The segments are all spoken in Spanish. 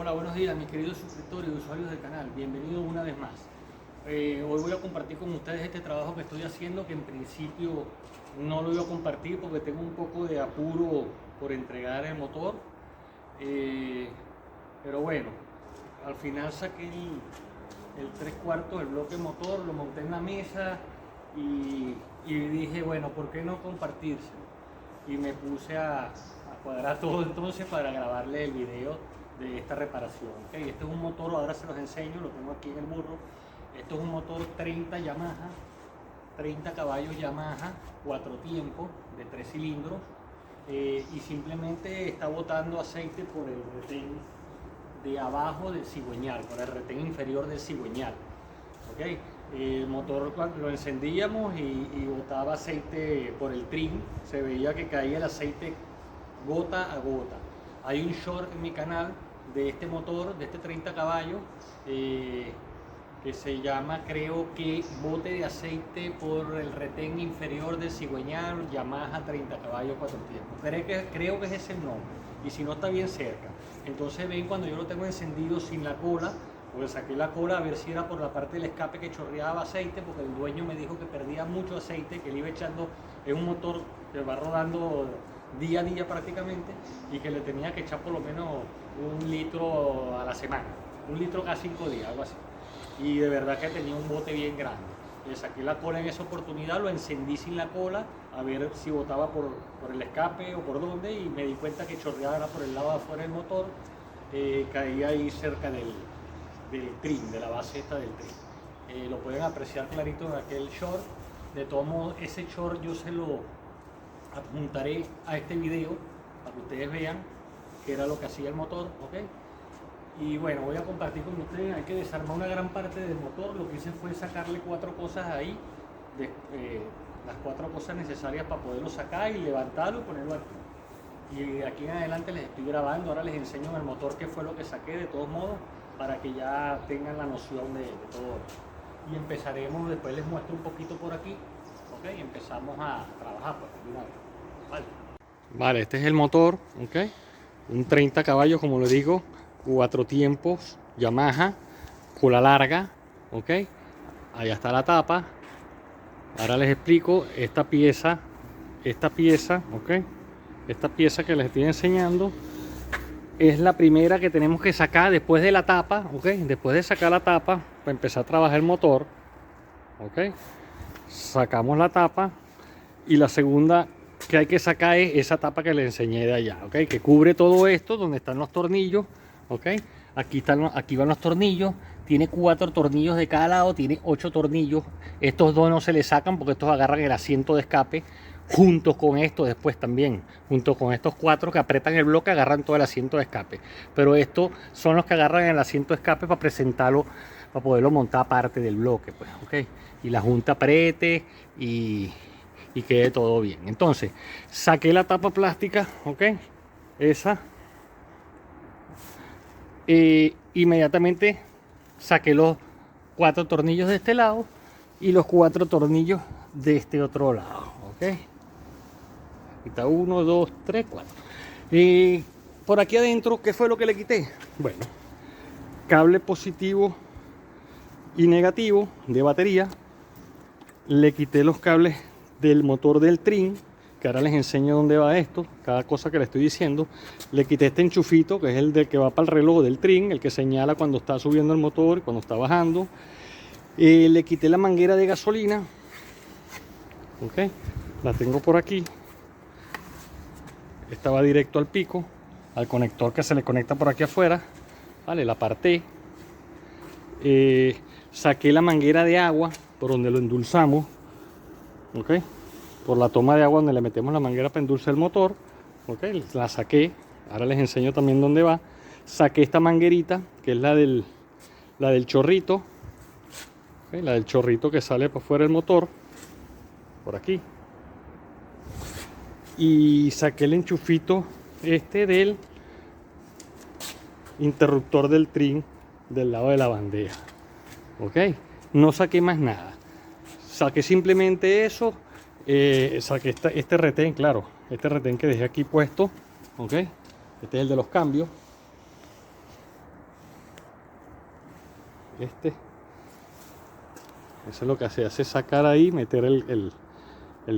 Hola, buenos días mis queridos suscriptores y usuarios del canal, bienvenidos una vez más. Hoy voy a compartir con ustedes este trabajo que estoy haciendo, que en principio no lo iba a compartir porque tengo un poco de apuro por entregar el motor. Pero bueno, al final saqué el 3/4 del bloque motor, lo monté en la mesa y dije, bueno, ¿por qué no compartírselo? Y me puse a cuadrar todo entonces para grabarle el video de esta reparación. ¿Okay? Este es un motor, ahora se los enseño, lo tengo aquí en el burro. Esto es un motor 30 Yamaha, 30 caballos Yamaha, 4 tiempos de 3 cilindros, y simplemente está botando aceite por el retén de abajo del cigüeñal, por el retén inferior del cigüeñal. ¿Okay? El motor lo encendíamos y botaba aceite por el trim, se veía que caía el aceite gota a gota. Hay un short en mi canal de este motor, de este 30 caballos, que se llama, creo que, bote de aceite por el retén inferior del cigüeñal, Yamaha 30 caballos 4 tiempos. Creo que ese es el nombre, y si no está bien cerca. Entonces ven cuando yo lo tengo encendido sin la cola, pues saqué la cola a ver si era por la parte del escape que chorreaba aceite, porque el dueño me dijo que perdía mucho aceite, que le iba echando, es un motor que va rodando día a día prácticamente, y que le tenía que echar por lo menos 1 litro a la semana, 1 litro cada 5 días, algo así. Y de verdad que tenía un bote bien grande. Le saqué la cola en esa oportunidad, lo encendí sin la cola, a ver si botaba por el escape o por dónde, y me di cuenta que chorreaba era por el lado de afuera del motor, caía ahí cerca del trim, de la base esta del trim. Lo pueden apreciar clarito en aquel short. De todos modos, ese short yo se lo adjuntaré a este video para que ustedes vean qué era lo que hacía el motor, ¿ok? Y bueno, voy a compartir con ustedes. Hay que desarmar una gran parte del motor. Lo que hice fue sacarle 4 cosas ahí, las 4 cosas necesarias para poderlo sacar y levantarlo y ponerlo aquí. Y de aquí en adelante les estoy grabando, ahora les enseño en el motor qué fue lo que saqué, de todos modos, para que ya tengan la noción de todo. Y empezaremos, después les muestro un poquito por aquí, ¿ok? Y empezamos a trabajar pues, de una vez. Vale, este es el motor, ¿ok? Un 30 caballos, como le digo, 4 tiempos, Yamaha, cola larga, ¿ok? Allá está la tapa. Ahora les explico esta pieza, ¿ok? Esta pieza que les estoy enseñando es la primera que tenemos que sacar después de la tapa, ¿ok? Después de sacar la tapa, para empezar a trabajar el motor, ¿ok? Sacamos la tapa, y la segunda que hay que sacar es esa tapa que les enseñé de allá, ¿ok? Que cubre todo esto, donde están los tornillos, ¿ok? Aquí van los tornillos, tiene 4 tornillos de cada lado, tiene 8 tornillos. Estos 2 no se le sacan porque estos agarran el asiento de escape, juntos con esto después también, junto con estos 4 que apretan el bloque, agarran todo el asiento de escape. Pero estos son los que agarran el asiento de escape para presentarlo, para poderlo montar aparte del bloque, pues, ¿ok? Y la junta apriete y quede todo bien. Entonces, saqué la tapa plástica, ¿ok? Esa. Inmediatamente saqué los 4 tornillos de este lado y los 4 tornillos de este otro lado, ¿ok? Aquí está 1, 2, 3, 4. Y por aquí adentro, ¿qué fue lo que le quité? Bueno, cable positivo y negativo de batería. Le quité los cables del motor del trim, que ahora les enseño dónde va esto, cada cosa que le estoy diciendo. Le quité este enchufito, que es el del que va para el reloj del trim, el que señala cuando está subiendo el motor y cuando está bajando. Le quité la manguera de gasolina, ok, la tengo por aquí. Esta va directo al pico, al conector que se le conecta por aquí afuera, vale, la aparté. Saqué la manguera de agua por donde lo endulzamos, ok, por la toma de agua donde le metemos la manguera para endulzar el motor, ok, la saqué. Ahora les enseño también dónde va. Saqué esta manguerita, que es la del chorrito, okay, la del chorrito que sale por fuera del motor, por aquí. Y saqué el enchufito este del interruptor del trim del lado de la bandeja, ok. No saqué más nada, saqué simplemente eso. Saqué este retén, claro, este retén que dejé aquí puesto, ok. Este es el de los cambios. Eso es lo que hace sacar ahí, meter el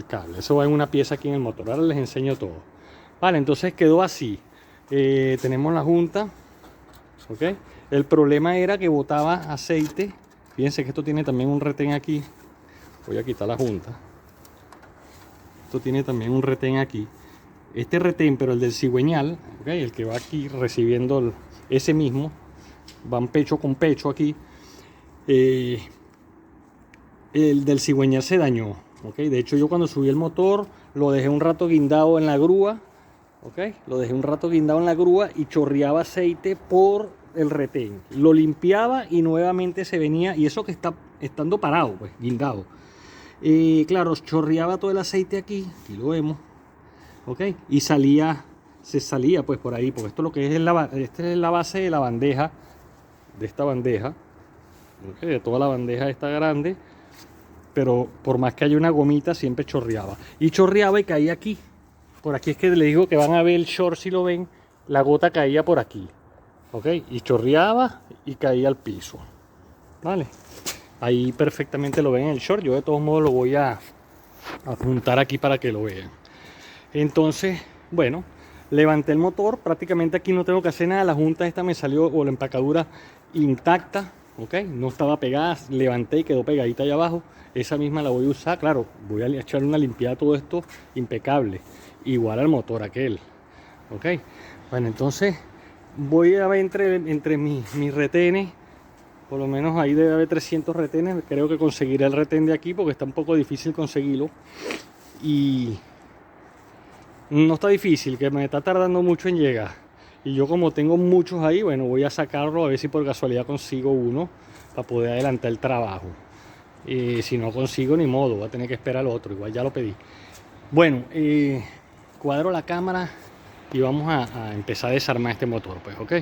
cable. Eso va en una pieza aquí en el motor. Ahora les enseño todo. Vale, entonces quedó así. Tenemos la junta, ¿ok? El problema era que botaba aceite. Fíjense que esto tiene también un retén aquí. Voy a quitar la junta. Esto tiene también un retén aquí. Este retén, pero el del cigüeñal, ¿okay? El que va aquí recibiendo ese mismo, van pecho con pecho aquí. El del cigüeñal se dañó, ¿okay? De hecho, yo cuando subí el motor lo dejé un rato guindado en la grúa, ¿okay? Lo dejé un rato guindado en la grúa y chorreaba aceite por el retén. Lo limpiaba y nuevamente se venía, y eso que está estando parado, pues guindado. Claro, chorreaba todo el aceite aquí lo vemos, ¿ok? Y se salía pues por ahí, porque esto lo que es esta es la base de la bandeja, de esta bandeja, ¿okay? De toda la bandeja esta grande, pero por más que haya una gomita siempre chorreaba. Y chorreaba y caía aquí. Por aquí es que les digo que van a ver el short, si lo ven, la gota caía por aquí, ¿ok? Y chorreaba y caía al piso, ¿vale? Ahí perfectamente lo ven en el short. Yo de todos modos lo voy a apuntar aquí para que lo vean. Entonces, bueno, levanté el motor. Prácticamente aquí no tengo que hacer nada. La junta esta me salió, o la empacadura, intacta, ¿ok? No estaba pegada. Levanté y quedó pegadita ahí abajo. Esa misma la voy a usar. Claro, voy a echar una limpiada a todo esto impecable. Igual al motor aquel, ¿ok? Bueno, entonces voy a ver entre mis retenes. Por lo menos ahí debe haber 300 retenes. Creo que conseguiré el retén de aquí porque está un poco difícil conseguirlo. Y no está difícil, que me está tardando mucho en llegar. Y yo como tengo muchos ahí, bueno, voy a sacarlo a ver si por casualidad consigo uno para poder adelantar el trabajo. Si no consigo, ni modo, voy a tener que esperar al otro. Igual ya lo pedí. Bueno, cuadro la cámara y vamos a empezar a desarmar este motor, pues, ¿ok?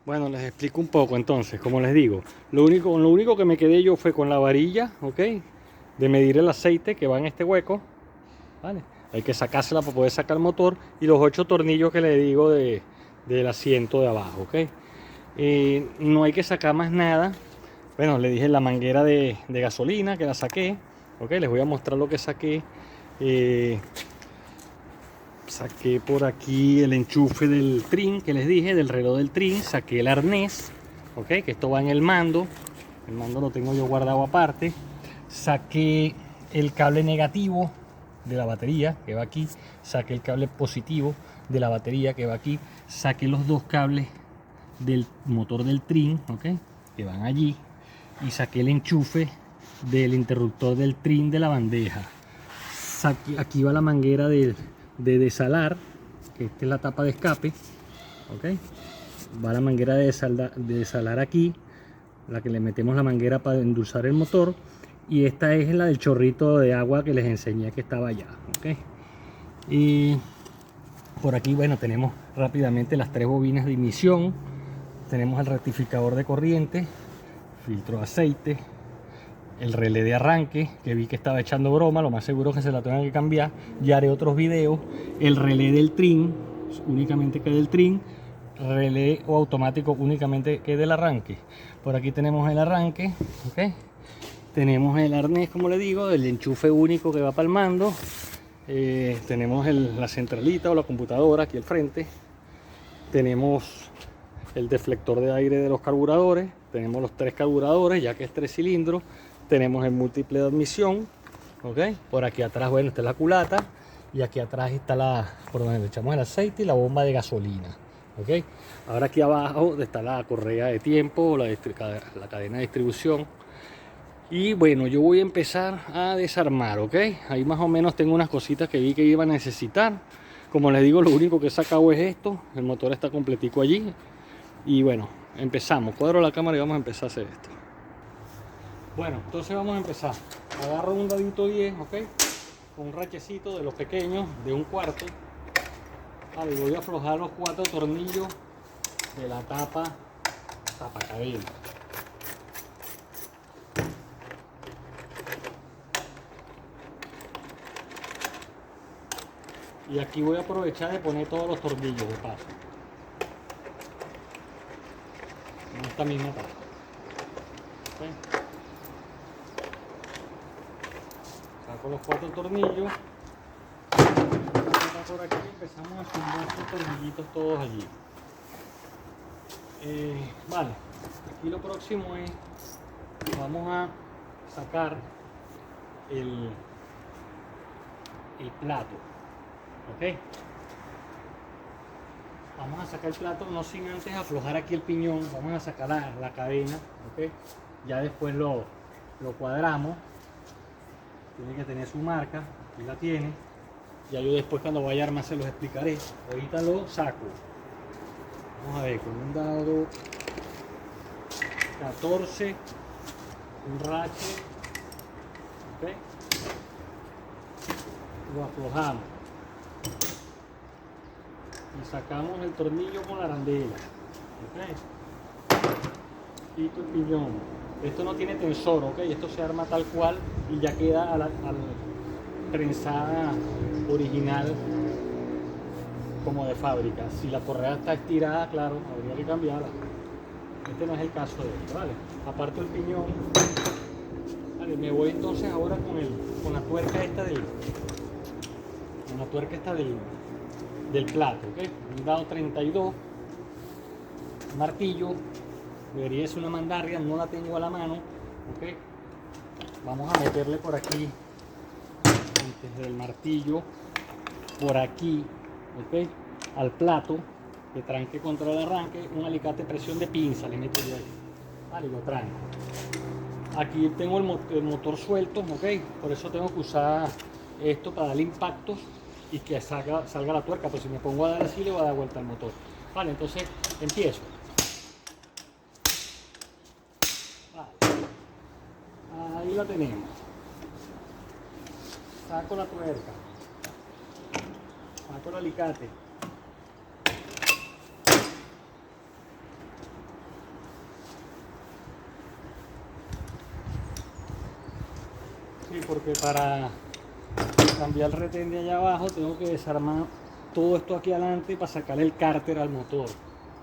Bueno, les explico un poco entonces, como les digo. Lo único que me quedé yo fue con la varilla, ¿ok? De medir el aceite que va en este hueco, ¿vale? Hay que sacársela para poder sacar el motor. Y los 8 tornillos que le digo del asiento de abajo, ¿ok? No hay que sacar más nada. Bueno, le dije la manguera de gasolina que la saqué, ¿ok? Les voy a mostrar lo que saqué. Saqué por aquí el enchufe del trin que les dije, del reloj del trin. Saqué el arnés, ok, que esto va en el mando lo tengo yo guardado aparte. Saqué el cable negativo de la batería que va aquí. Saqué el cable positivo de la batería que va aquí. Saqué los 2 cables del motor del trin, ok, que van allí. Y saqué el enchufe del interruptor del trin de la bandeja. Aquí va la manguera de desalar, que esta es la tapa de escape, ¿ok? Va la manguera de desalar aquí, la que le metemos la manguera para endulzar el motor, y esta es la del chorrito de agua que les enseñé que estaba allá, ¿ok? Y por aquí, bueno, tenemos rápidamente las 3 bobinas de ignición, tenemos el rectificador de corriente, filtro de aceite, el relé de arranque, que vi que estaba echando broma, lo más seguro es que se la tengan que cambiar. Ya haré otros videos. El relé del trin, únicamente que del trin. Relé o automático únicamente que del arranque. Por aquí tenemos el arranque, ¿ok? Tenemos el arnés, como le digo, el enchufe único que va para el mando. Tenemos la centralita o la computadora aquí al frente. Tenemos el deflector de aire de los carburadores. Tenemos los 3 carburadores, ya que es 3 cilindros. Tenemos el múltiple de admisión, ¿ok? Por aquí atrás, bueno, está la culata. Y aquí atrás está por donde le echamos el aceite y la bomba de gasolina, ¿ok? Ahora aquí abajo está la correa de tiempo, la cadena de distribución. Y bueno, yo voy a empezar a desarmar, ¿ok? Ahí más o menos tengo unas cositas que vi que iba a necesitar. Como les digo, lo único que he sacado es esto. El motor está completico allí. Y bueno, empezamos. Cuadro la cámara y vamos a empezar a hacer esto. Bueno, entonces vamos a empezar. Agarro un dadito 10, ¿ok? Con un rachecito de los pequeños, de 1/4. Vale, voy a aflojar los 4 tornillos de la tapa cadena. Y aquí voy a aprovechar de poner todos los tornillos de paso. En esta misma tapa. ¿Okay? Saco los 4 tornillos. Por aquí empezamos a sumar estos tornillitos todos allí. Vale, aquí lo próximo es, vamos a sacar el plato. Ok, vamos a sacar el plato, no sin antes aflojar aquí el piñón. Vamos a sacar la cadena. Ok, ya después lo cuadramos. Tiene que tener su marca, aquí la tiene. Ya yo después, cuando vaya a armar, se los explicaré. Ahorita lo saco. Vamos a ver, con un dado 14, un ratchet. Ok, lo aflojamos y sacamos el tornillo con la arandela. Ok, quito el piñón. Esto no tiene tensor, ok, esto se arma tal cual y ya queda al prensada original como de fábrica. Si la correa está estirada, claro, habría que cambiarla. Este no es el caso de esto, ¿vale? Aparte el piñón. Vale, me voy entonces ahora con la tuerca esta del plato, ¿ok? Un dado 32, un martillo, debería ser una mandarria, no la tengo a la mano, ¿ok? Vamos a meterle por aquí, antes del martillo, por aquí, ok, al plato, que tranque contra el arranque, un alicate de presión de pinza, le meto yo ahí, vale, lo tranco. Aquí tengo el motor suelto, ok, por eso tengo que usar esto para darle impactos y que salga la tuerca, pues si me pongo a dar así le voy a dar vuelta al motor. Vale, entonces empiezo. Vale. Ahí la tenemos. Saco la tuerca. Saco el alicate. Sí, porque para cambiar el retén de allá abajo tengo que desarmar todo esto aquí adelante para sacarle el cárter al motor,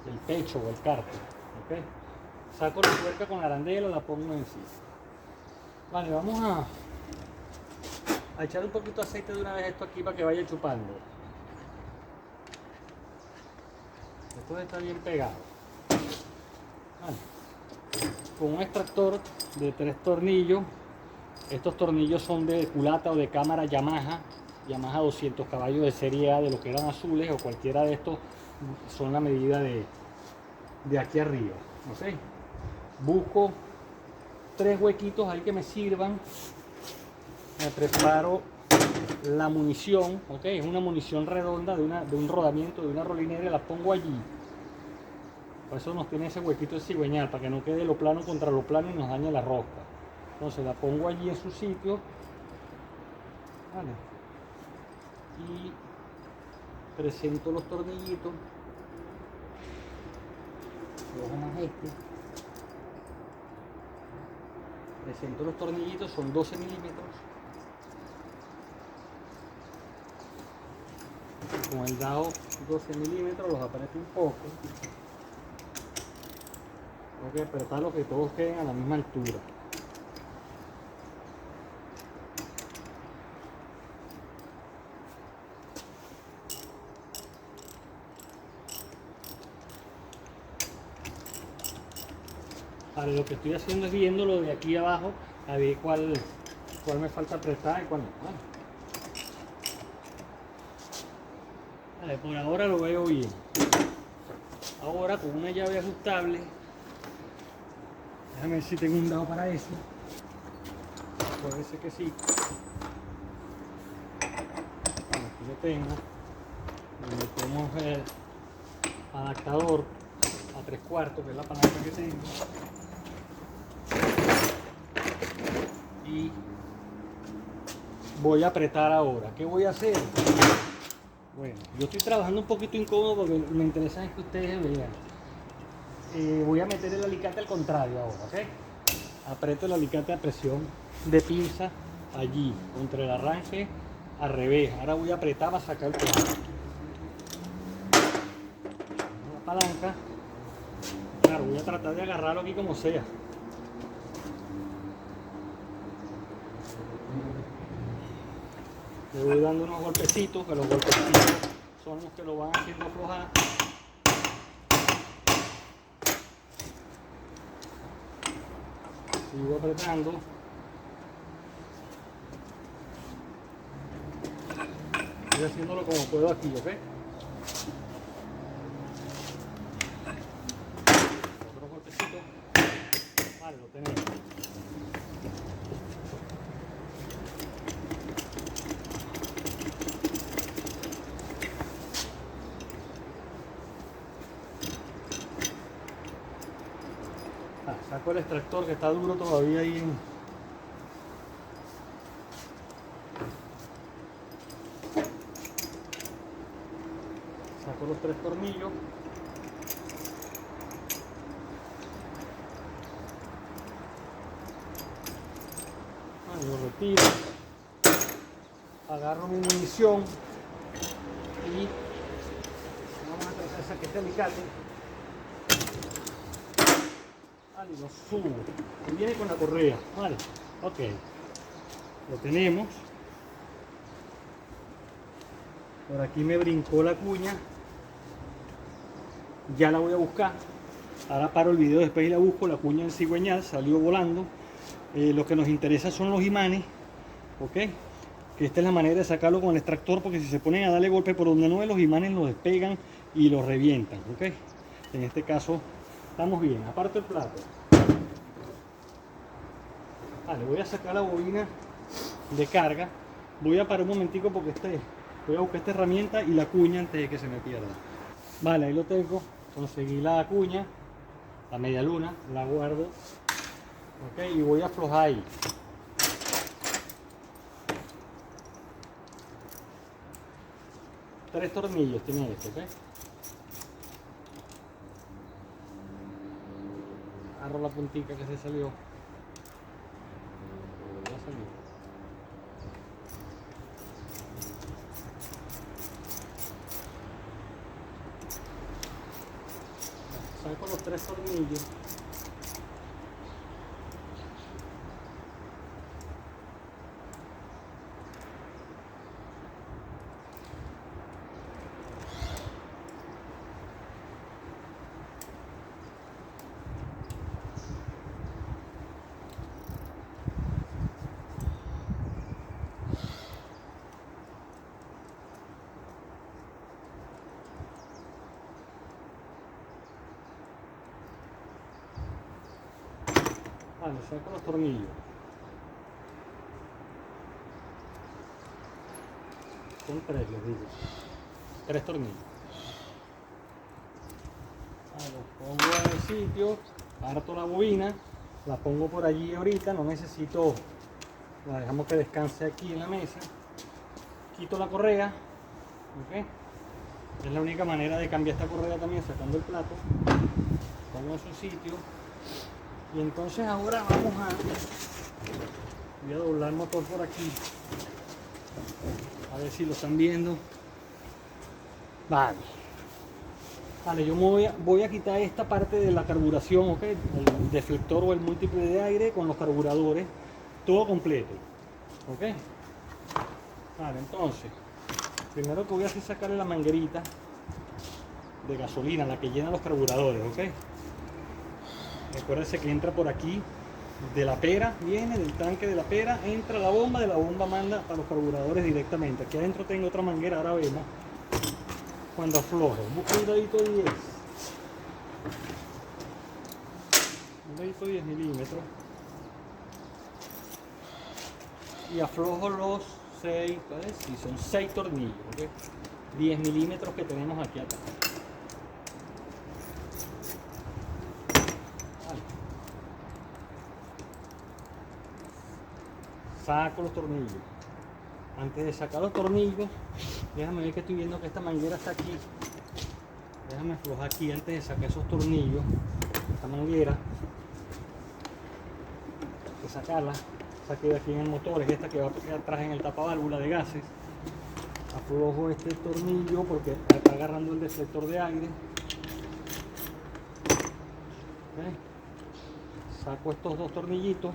el pecho o el cárter. ¿Okay? Saco la tuerca con la arandela, la pongo encima. Vale, vamos a echar un poquito de aceite de una vez esto aquí para que vaya chupando. Esto está bien pegado. Vale. Con un extractor de 3 tornillos. Estos tornillos son de culata o de cámara Yamaha 200 caballos de serie A, de lo que eran azules, o cualquiera de estos son la medida de aquí arriba. ¿Okay? Busco 3 huequitos ahí que me sirvan. Me preparo la munición, ¿ok? Es una munición redonda de un rodamiento, de una rolinera, y la pongo allí. Por eso nos tiene ese huequito de cigüeñal, para que no quede lo plano contra lo plano y nos dañe la rosca. Entonces la pongo allí en su sitio, ¿vale? Y presento los tornillitos, cojo más este, presento los tornillitos, son 12 milímetros, con el dado 12 milímetros los aprieto un poco, tengo que apretarlos que todos queden a la misma altura. Vale, lo que estoy haciendo es viéndolo de aquí abajo, a ver cuál me falta apretar y cuál no. Vale, por ahora lo veo bien. Ahora con una llave ajustable, déjame ver si tengo un dado para eso. Puede ser que sí. Bueno, aquí lo tengo. Le metemos el adaptador a 3/4, que es la palanca que tengo. Y voy a apretar ahora. ¿Qué voy a hacer? Bueno, yo estoy trabajando un poquito incómodo porque me interesa es que ustedes vean. Voy a meter el alicate al contrario ahora, ¿ok? Aprieto el alicate a presión de pinza allí, contra el arranque al revés. Ahora voy a apretar para sacar el plato. Una palanca. Claro, voy a tratar de agarrarlo aquí como sea. Le voy dando unos golpecitos, que los golpecitos son los que lo van haciendo aflojar. Sigo apretando. Estoy haciéndolo como puedo aquí, ¿ok? Otro golpecito. Vale, lo tenemos. Saco el extractor que está duro todavía ahí. Saco los 3 tornillos. Lo retiro. Agarro mi munición y vamos a tratar de sacar este alicate. Vale, lo subo. Y viene con la correa. Vale, ok. Lo tenemos. Por aquí me brincó la cuña. Ya la voy a buscar. Ahora paro el video después y la busco. La cuña en cigüeñal salió volando. Lo que nos interesa son los imanes. Ok. Que esta es la manera de sacarlo con el extractor, porque si se ponen a darle golpe por donde no es, los imanes los despegan y los revientan. Ok. En este caso estamos bien. Aparte el plato. Vale, voy a sacar la bobina de carga. Voy a parar un momentico porque voy a buscar esta herramienta y la cuña antes de que se me pierda. Vale, ahí lo tengo. Conseguí la cuña, la media luna, la guardo. Ok, y voy a aflojar ahí. Tres tornillos tiene esto, ok. Agarro la puntica que se salió. Ya salió. Saco los 3 tornillos. Vale, saco los tornillos. Son 3, les digo. 3 tornillos. Los pongo en el sitio, parto la bobina, la pongo por allí ahorita, no necesito, la dejamos que descanse aquí en la mesa. Quito la correa, ¿ok? Es la única manera de cambiar esta correa también, sacando el plato. Pongo en su sitio. Y entonces ahora voy a doblar el motor por aquí. A ver si lo están viendo. Vale. Vale, yo voy a quitar esta parte de la carburación, ¿ok? El deflector o el múltiple de aire con los carburadores. Todo completo. ¿Ok? Vale, entonces. Primero que voy a hacer es sacarle la manguerita de gasolina, la que llena los carburadores, ¿ok? Recuérdense que entra por aquí de la pera, viene del tanque de la pera, entra la bomba, de la bomba manda para los carburadores directamente. Aquí adentro tengo otra manguera, ahora vemos cuando afloje. Busco un dedito 10. Un dedito 10 milímetros. Y aflojo los 6, sí, son 6 tornillos, ¿okay? 10 milímetros que tenemos aquí atrás. Saco los tornillos. Antes de sacar los tornillos, Déjame ver que estoy viendo que esta manguera está aquí. Déjame aflojar aquí antes de sacar esos tornillos. Esta manguera. Hay que sacarla. Saqué de aquí en el motor, es esta que va atrás en el tapaválvula de gases. Aflojo este tornillo porque está agarrando el deflector de aire. ¿Okay? Saco estos dos tornillitos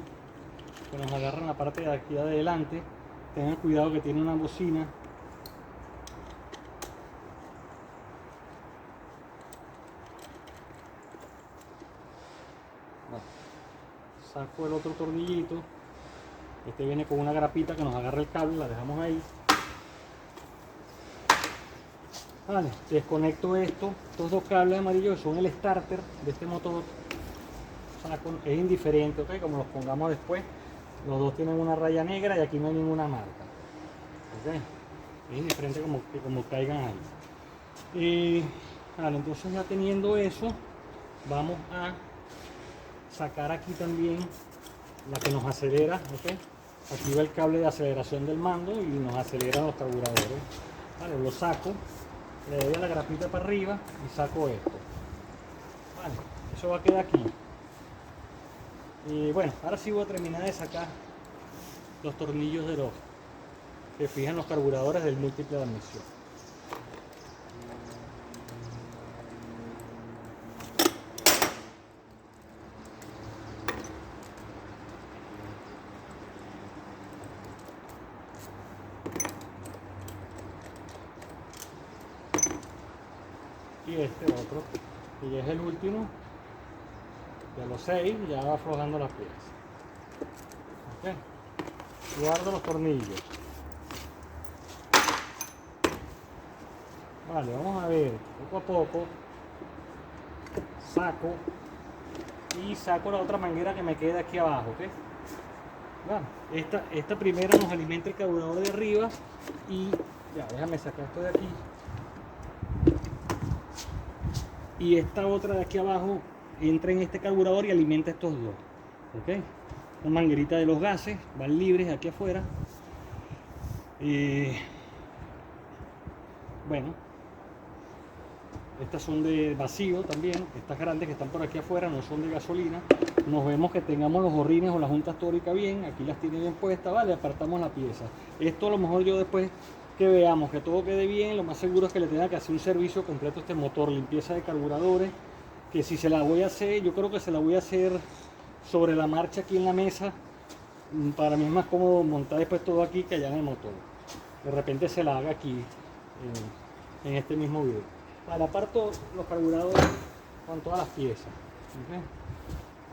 que nos agarran la parte de aquí adelante. Tengan cuidado que tiene una bocina. Saco el otro tornillito. Este viene con una grapita que nos agarra el cable, la dejamos ahí. Vale, desconecto estos dos cables amarillos que son el starter de este motor. Saco, es indiferente, ¿ok? Como los pongamos después, los dos tienen una raya negra y aquí no hay ninguna marca. ¿Ok? Es indiferente como caigan ahí. Vale, entonces ya teniendo eso, vamos a sacar aquí también la que nos acelera, ¿ok? Aquí va el cable de aceleración del mando y nos acelera los carburadores. Vale, lo saco, le doy a la grapita para arriba y saco esto. Vale, eso va a quedar aquí. Y bueno, ahora sí voy a terminar de sacar los tornillos de los que fijan los carburadores del múltiple de admisión. Y este otro, que ya es el último de los 6, ya va aflojando las piezas. Okay. Guardo los tornillos. Vale, vamos a ver, poco a poco saco y saco la otra manguera que me queda aquí abajo, ¿ok? Bueno, esta primera nos alimenta el carburador de arriba y ya, déjame sacar esto de aquí. Y esta otra de aquí abajo entra en este carburador y alimenta estos dos, ¿ok? Una manguerita de los gases, van libres aquí afuera. Bueno, estas son de vacío también, estas grandes que están por aquí afuera no son de gasolina. Nos vemos que tengamos los gorrines o la junta histórica bien, aquí las tiene bien puestas, vale, apartamos la pieza. Esto a lo mejor yo después que veamos que todo quede bien, lo más seguro es que le tenga que hacer un servicio completo a este motor, limpieza de carburadores, que si se la voy a hacer, yo creo que se la voy a hacer sobre la marcha aquí en la mesa. Para mí es más cómodo montar después todo aquí que allá en el motor. De repente se la haga aquí en este mismo video. Vale, aparto los carburadores con todas las piezas. ¿Okay?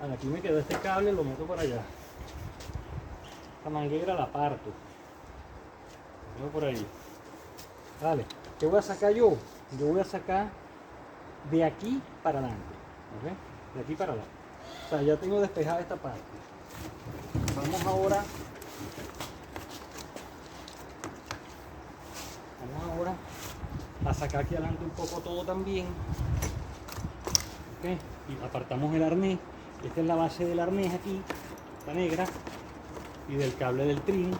Vale, aquí me quedó este cable, lo meto por allá. Esta manguera la aparto. Lo por ahí. Vale, ¿qué voy a sacar yo? Yo voy a sacar de aquí para adelante. ¿Okay? De aquí para adelante. O sea, ya tengo despejada esta parte. Vamos ahora a sacar aquí adelante un poco todo también. ¿Okay? Y apartamos el arnés. Esta es la base del arnés aquí, la negra, y del cable del trim.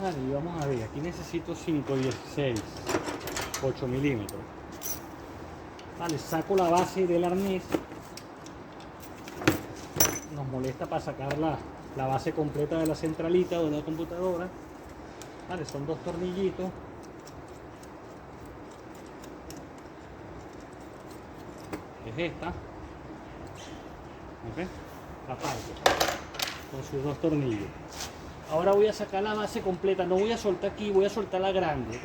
Vale, y vamos a ver, aquí necesito 516, 8 milímetros. Vale, saco la base del arnés. Nos molesta para sacar la base completa de la centralita o de la computadora. Vale, son dos tornillitos. Es esta. ¿Ok? Aparte, con sus dos tornillos. Ahora voy a sacar la base completa, no voy a soltar aquí, voy a soltar la grande, ¿ok?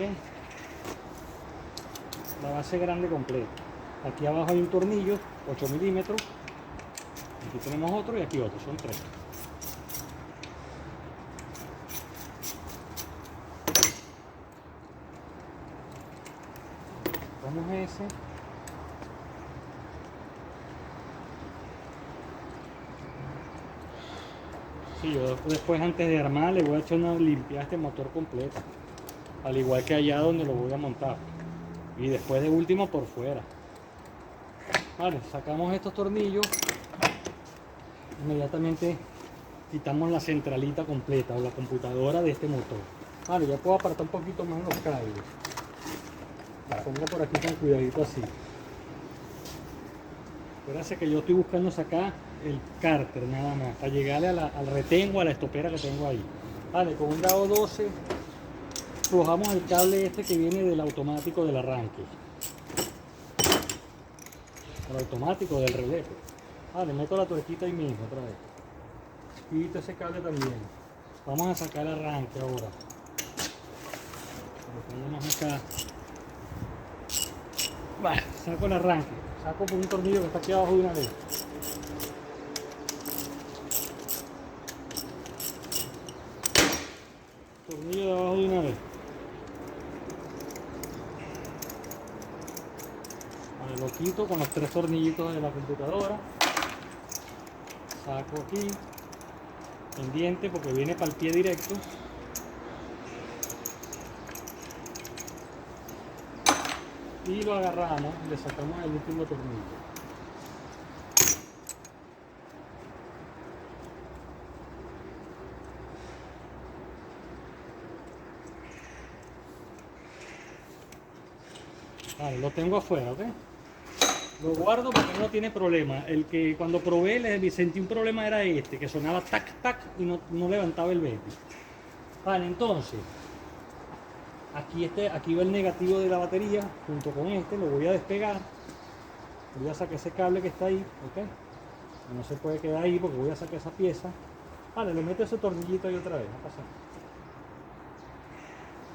La base grande completa. Aquí abajo hay un tornillo, 8 milímetros. Aquí tenemos otro y aquí otro, son 3. Vamos ese. Sí, yo después antes de armar le voy a echar una limpiada a este motor completo, al igual que allá donde lo voy a montar, y después de último por fuera. Vale, sacamos estos tornillos, inmediatamente quitamos la centralita completa o la computadora de este motor. Vale, ya puedo apartar un poquito más los cables. La pongo por aquí con cuidadito así. Acuérdense que yo estoy buscando sacar el cárter nada más, para llegarle al retén o a la estopera que tengo ahí. Vale, con un dado 12 aflojamos el cable este que viene del automático del arranque. El automático del relé. Vale, meto la tuerquita ahí mismo otra vez. Quito ese cable también. Vamos a sacar el arranque ahora. Lo ponemos acá. Vale, saco el arranque. Saco por un tornillo que está aquí abajo de una vez. Tornillo de abajo de una vez. Vale, lo quito con los 3 tornillitos de la computadora. Saco aquí. Pendiente porque viene para el pie directo. Y lo agarramos, le sacamos el último tornillo. Vale, lo tengo afuera, ¿ok? Lo guardo porque no tiene problema. El que cuando probé le sentí un problema era este, que sonaba tac tac y no levantaba el baby. Vale, entonces aquí va el negativo de la batería junto con este, lo voy a despegar. Voy a sacar ese cable que está ahí, ¿ok? No se puede quedar ahí porque voy a sacar esa pieza. Vale, le meto ese tornillito ahí otra vez, no pasa nada.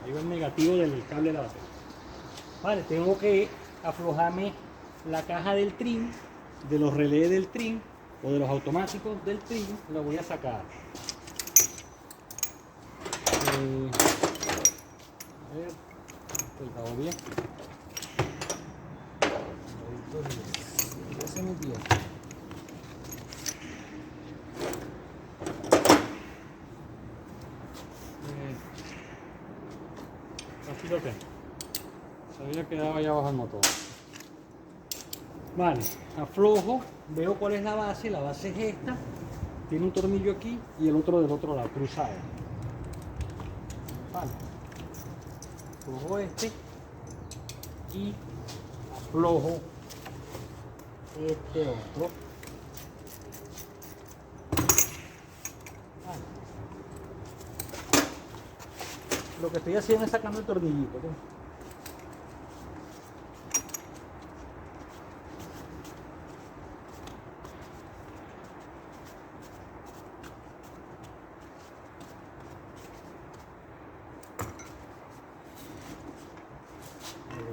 Ahí va el negativo del cable de la batería. Vale, tengo que aflojarme la caja del trim, de los relés del trim o de los automáticos del trim, la voy a sacar. A ver, cuidado bien. Ya se me dio. Aquí lo tengo. Se había quedado allá abajo el motor. Vale, aflojo, veo cuál es la base es esta, tiene un tornillo aquí y el otro del otro lado, cruzado. Vale, aflojo este y aflojo este otro. Vale. Lo que estoy haciendo es sacando el tornillito, ¿no?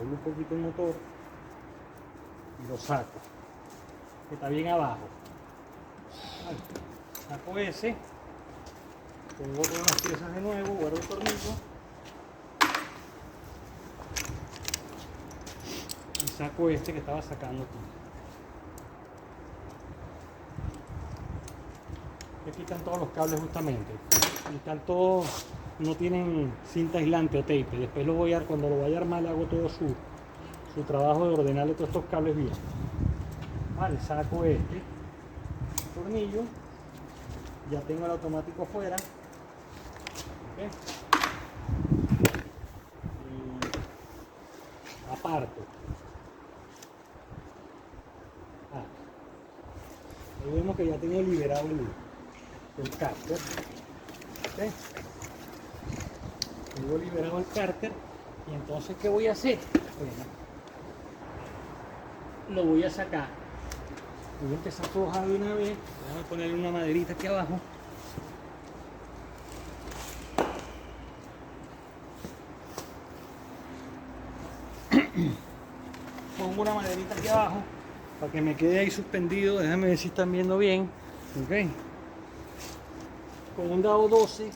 Un poquito el motor y lo saco, que está bien abajo. Vale. Saco ese, pongo todas las piezas de nuevo, guardo el tornillo y saco este que estaba sacando aquí. Aquí están todos los cables justamente y están todos, no tienen cinta aislante o tape. Después cuando lo vaya a armar le hago todo su trabajo de ordenarle todos estos cables bien. Vale, saco este tornillo, ya tengo el automático afuera. ¿Okay? Y aparto. Ahí vemos que ya tengo liberado el cárter. ¿Okay? Tengo liberado el cárter y entonces ¿qué voy a hacer? Bueno, lo voy a sacar. Voy a empezar a aflojar de una vez. Voy a ponerle una maderita aquí abajo. Pongo una maderita aquí abajo para que me quede ahí suspendido. Déjame ver si están viendo bien. Ok. Con un dado 12.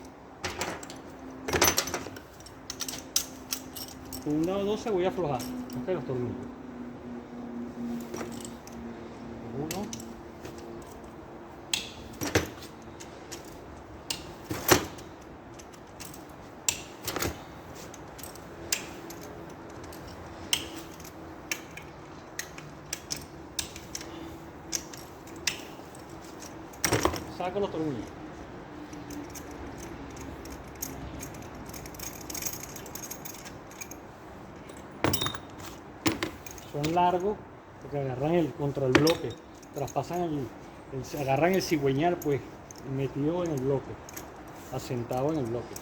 Con un dado 12 voy a aflojar. Ok, los tornillos. Uno. Saco los tornillos. son largos porque agarran contra el bloque, traspasan agarran el cigüeñal pues metido en el bloque, asentado en el bloque.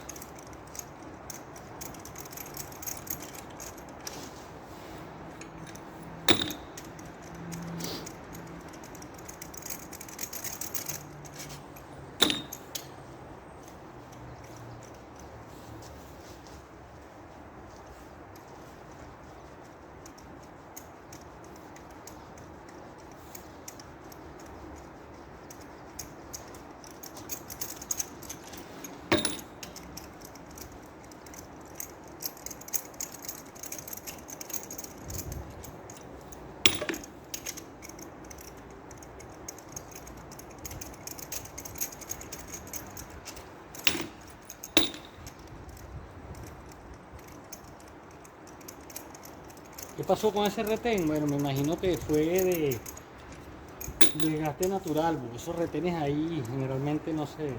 ¿Qué pasó con ese retén? Bueno, me imagino que fue de desgaste natural, porque esos retenes ahí generalmente no se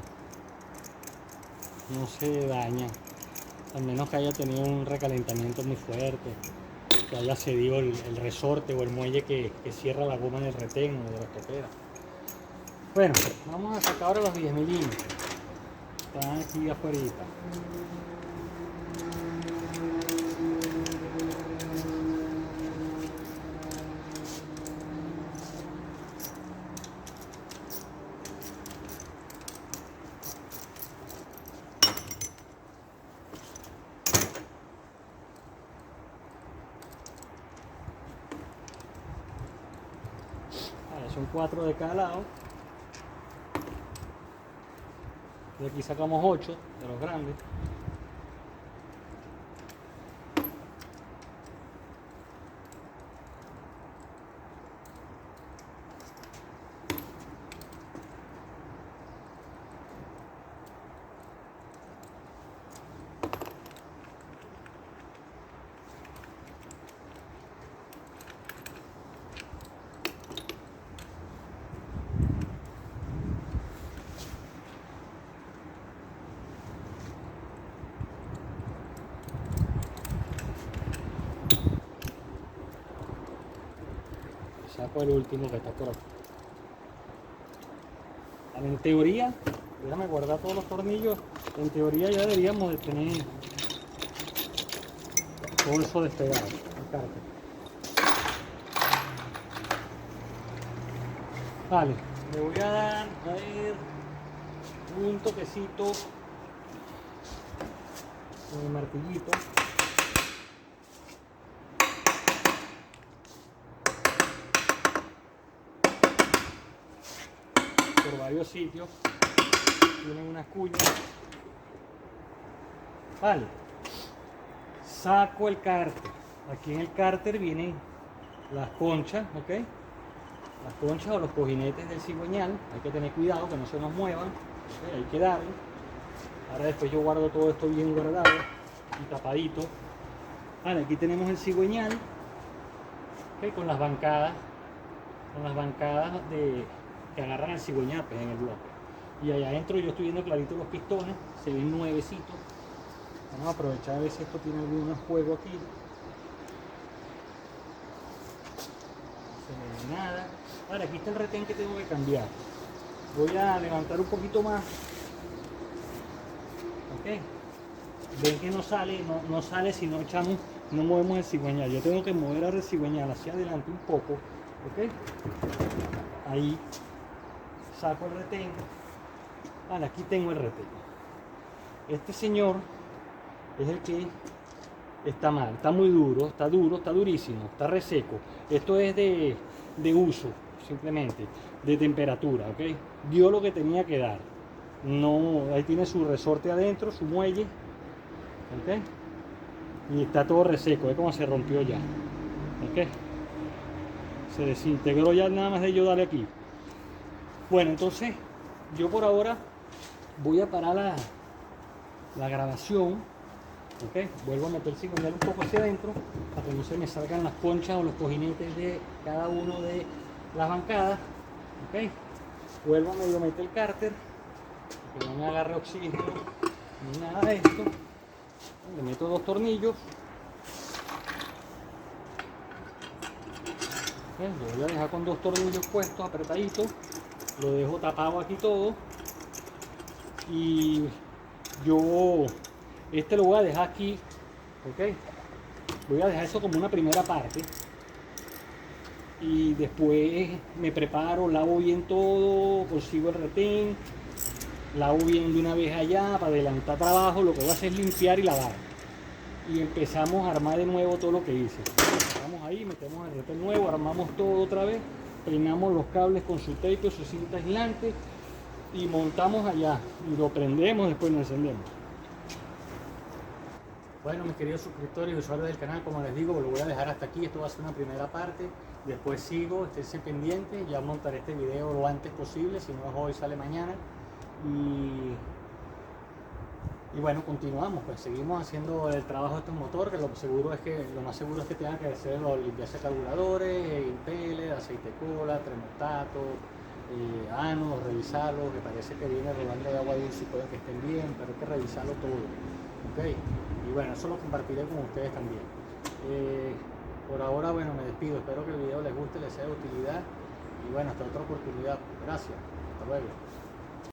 dañan, al menos que haya tenido un recalentamiento muy fuerte, que haya cedido el resorte o el muelle que cierra la goma del retén o de la estopera. Bueno, vamos a sacar ahora los 10 milímetros, están aquí afuera. Son 4 de cada lado. De aquí sacamos 8 de los grandes. Saco el último que está por aquí. En teoría, déjame guardar todos los tornillos. En teoría ya deberíamos de tener todo eso despegado. Vale, le voy a dar un toquecito con el martillito. Por varios sitios tienen unas cuñas. Vale, saco el cárter. Aquí en el cárter vienen las conchas, ¿ok? Las conchas o los cojinetes del cigüeñal. Hay que tener cuidado que no se nos muevan, ¿okay? Hay que darle. Ahora después yo guardo todo esto bien guardado y tapadito. Vale, aquí tenemos el cigüeñal, ¿okay? Con las bancadas que agarran el cigüeñal pues, en el bloque. Y allá adentro yo estoy viendo clarito los pistones, se ven nuevecitos. Vamos a aprovechar a ver si esto tiene algún juego aquí. No se ve nada. Ahora aquí está el retén que tengo que cambiar. Voy a levantar un poquito más. Ok. Ven que no sale si no echamos, no movemos el cigüeñal. Yo tengo que mover ahora el cigüeñal hacia adelante un poco. Ok. Ahí saco el retén. Vale, aquí tengo el retén. Este señor es el que está mal, está muy duro, está durísimo, está reseco. Esto es de uso, simplemente, de temperatura, ¿ok? Dio lo que tenía que dar. No, ahí tiene su resorte adentro, su muelle, ¿ok? Y está todo reseco, es como se rompió ya, ¿ok? Se desintegró ya nada más de yo darle aquí. Bueno, entonces yo por ahora voy a parar la grabación, ¿ok? Vuelvo a meter el cigüeñal un poco hacia adentro para que no se me salgan las conchas o los cojinetes de cada uno de las bancadas, ¿ok? Vuelvo a medio meter el cárter para que no me agarre oxígeno ni nada de esto. Le meto 2 tornillos. Lo voy a dejar con 2 tornillos puestos, apretaditos. Lo dejo tapado aquí todo. Y yo, lo voy a dejar aquí, ok. Voy a dejar eso como una primera parte. Y después me preparo, lavo bien todo, consigo el retén, lavo bien de una vez allá para adelantar trabajo. Lo que voy a hacer es limpiar y lavar. Y empezamos a armar de nuevo todo lo que hice. Vamos ahí, metemos el retén nuevo, armamos todo otra vez, peinamos los cables con su tape o su cinta aislante y montamos allá. Y lo prendemos, después nos encendemos. Bueno, mis queridos suscriptores y usuarios del canal, como les digo, lo voy a dejar hasta aquí. Esto va a ser una primera parte. Después sigo, esténse pendientes. Ya montaré este video lo antes posible. Si no es hoy, sale mañana. Y bueno, continuamos. Pues seguimos haciendo el trabajo de este motor. Que lo más seguro es que tengan que hacer limpiarse carburadores, impeller, aceite de cola, termostato, anos, revisarlo. Que parece que viene rodando de agua dulce y puede que estén bien, pero hay que revisarlo todo. ¿Ok? Y bueno, eso lo compartiré con ustedes también. Por ahora, bueno, me despido. Espero que el video les guste, les sea de utilidad. Y bueno, hasta otra oportunidad. Gracias. Hasta luego.